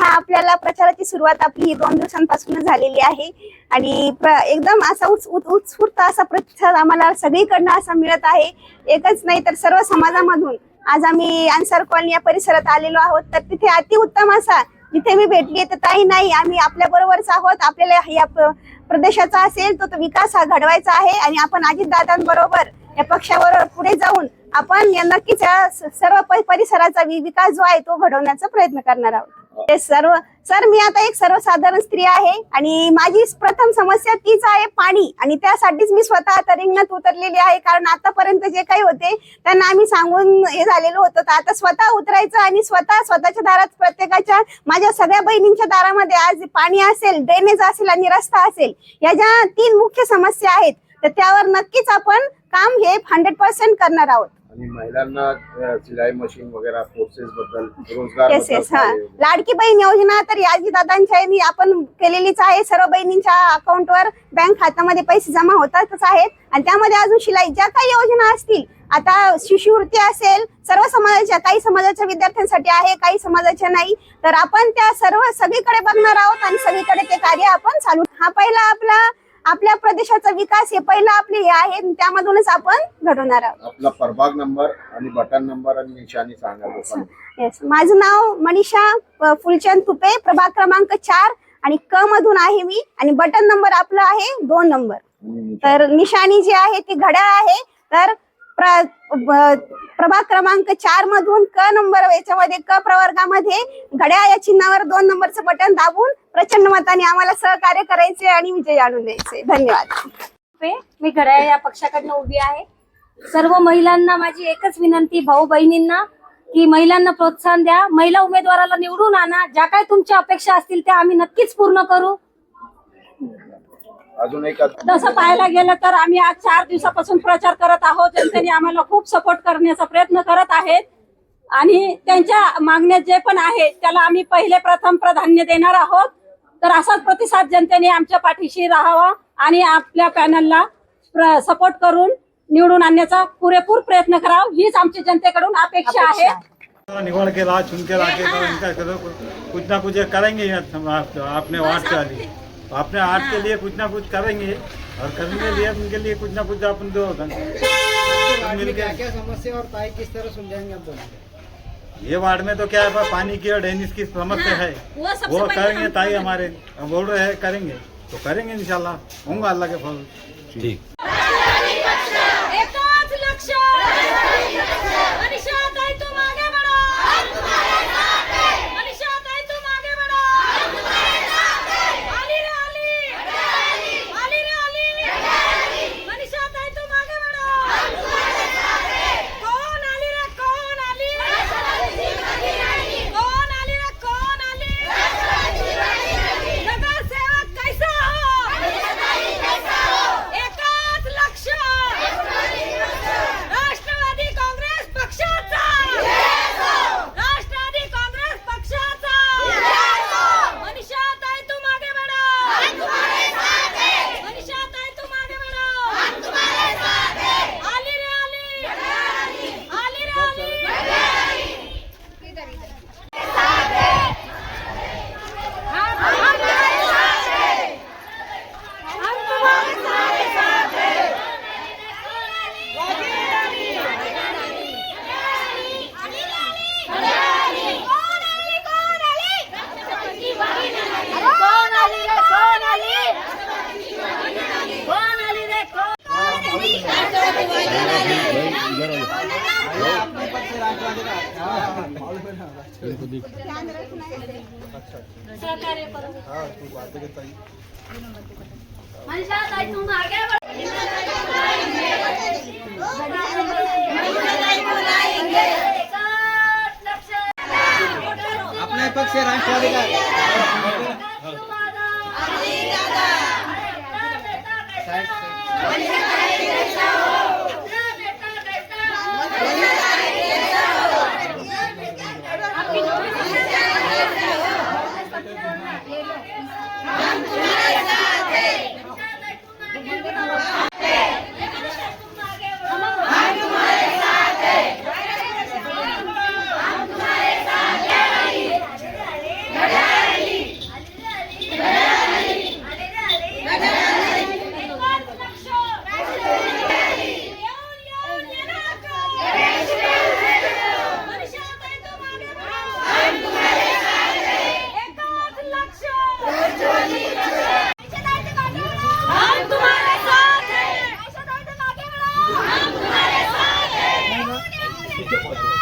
हा आपल्याला प्रचाराची सुरुवात आपली 2 दिवसांपासून झालेली आहे आणि एकदम असा उत्स्फूर्त असा प्रतिसाद आम्हाला सगळीकडनं असा मिळत आहे। एकच नाही तर सर्व समाजामधून आज आम्ही अन्सार कॉलनी या परिसरात आलेलो आहोत। तर तिथे अतिउत्तम असा जिथे मी भेटली तर ताई नाही आम्ही आपल्या बरोबरच आहोत। आपल्याला या प्रदेशाचा असेल तो विकास हा घडवायचा आहे आणि आपण अजितदादांबरोबर या पक्षाबरोबर पुढे जाऊन आपण या नक्कीच सर्व परिसराचा विकास जो आहे तो घडवण्याचा प्रयत्न करणार आहोत। ते सर्व सर मी आता एक सर्वसाधारण स्त्री आहे आणि माझी प्रथम समस्या तीच आहे पाणी आणि त्यासाठीच मी स्वतः आता रिंगणात उतरलेली आहे। कारण आतापर्यंत जे काही होते त्यांना आम्ही सांगून हे झालेलो होतं तर आता स्वतः उतरायचं आणि स्वतःच्या दारात प्रत्येकाच्या माझ्या सगळ्या बहिणींच्या दारामध्ये आज पाणी असेल, ड्रेनेज असेल आणि रस्ता असेल या ज्या 3 मुख्य समस्या आहेत तर त्यावर नक्कीच आपण काम हे 100% करणार आहोत। आणि महिलांना सिलाई मशीन वगैरे कोर्सेस बद्दल रोजगार लाडकी बहीण योजना तर याजी दादांच्या आपण केलेलीच आहे। सर्व बहिणींच्या अकाउंटवर बँक खात्यामध्ये पैसे जमा होतातच आहेत आणि त्यामध्ये अजून शिलाई ज्या काही योजना असतील आता शिष्यवृत्ती असेल सर्व समाजाच्या काही समाजाच्या विद्यार्थ्यांसाठी आहे काही समाजाच्या नाही तर आपण त्या सगळीकडे बघणार आहोत आणि सगळीकडे ते कार्य आपण चालू। हा पहिला आपल्या प्रदेशाचा विकास हे पहिला आपले हे आहे त्यामधूनच आपण घडवणार आहोत। आपला प्रभाग नंबर आणि बटन नंबर आणि निशाणी सांगा लोकांना। यस माझं नाव मनीषा फुलचंद तुपे, प्रभाग क्रमांक 4 आणि क मधून आहे मी आणि बटन नंबर आपला आहे 2 नंबर। तर निशाणी जी आहे ती घड्याळ आहे तर प्रभाग क्रमांक 4 मधून क नंबर याच्यामध्ये क प्रवर्गामध्ये घड्याळ या चिन्हावर 2 नंबरचं बटन दाबून प्रचंड मताने आम्हाला सहकार्य करायचे आणि विजय आणून द्यायचे। धन्यवाद। मी घड्याळ या पक्षाकडनं उभी आहे। सर्व महिलांना माझी एकच विनंती, भाऊ बहिणींना, की महिलांना प्रोत्साहन द्या, महिला उमेदवाराला निवडून आणा। ज्या काही तुमच्या अपेक्षा असतील त्या आम्ही नक्कीच पूर्ण करू। अजून एक तसं पाहायला गेलं तर आम्ही आज 4 दिवसापासून प्रचार करत आहोत। जनतेने आम्हाला खूप सपोर्ट करण्याचा प्रयत्न करत आहेत आणि त्यांच्या मागण्या जे पण आहे त्याला आम्ही प्रथम प्राधान्य देणार आहोत। तर असाच प्रतिसाद जनतेने आमच्या पाठीशी राहावा आणि आपल्या पॅनलला सपोर्ट करून निवडून आणण्याचा पुरेपूर प्रयत्न करावा हीच आमची जनतेकडून अपेक्षा आहे। निवड़ के ला चुन के लाके तो इनका कुछ ना कुछ करेंगे अपने वार्ड के लिए, अपने वार्ड के लिए कुछ ना कुछ करेंगे और करने के लिए उनके लिए कुछ ना कुछ अपन दो क्या समस्या और पाई किस तरह सुलझाएंगे आप दोनों? ये वार्ड में तो क्या है पानी की और ड्रेनेज की समस्या है वो करेंगे ताई हमारे बोल रहे हैं करेंगे तो करेंगे इंशाल्लाह होंगे अल्लाह के फल। ठीक सहकार्य करो। मनीषा ताई तुम आगे अपने पक्ष से राष्ट्रवादी का शपथ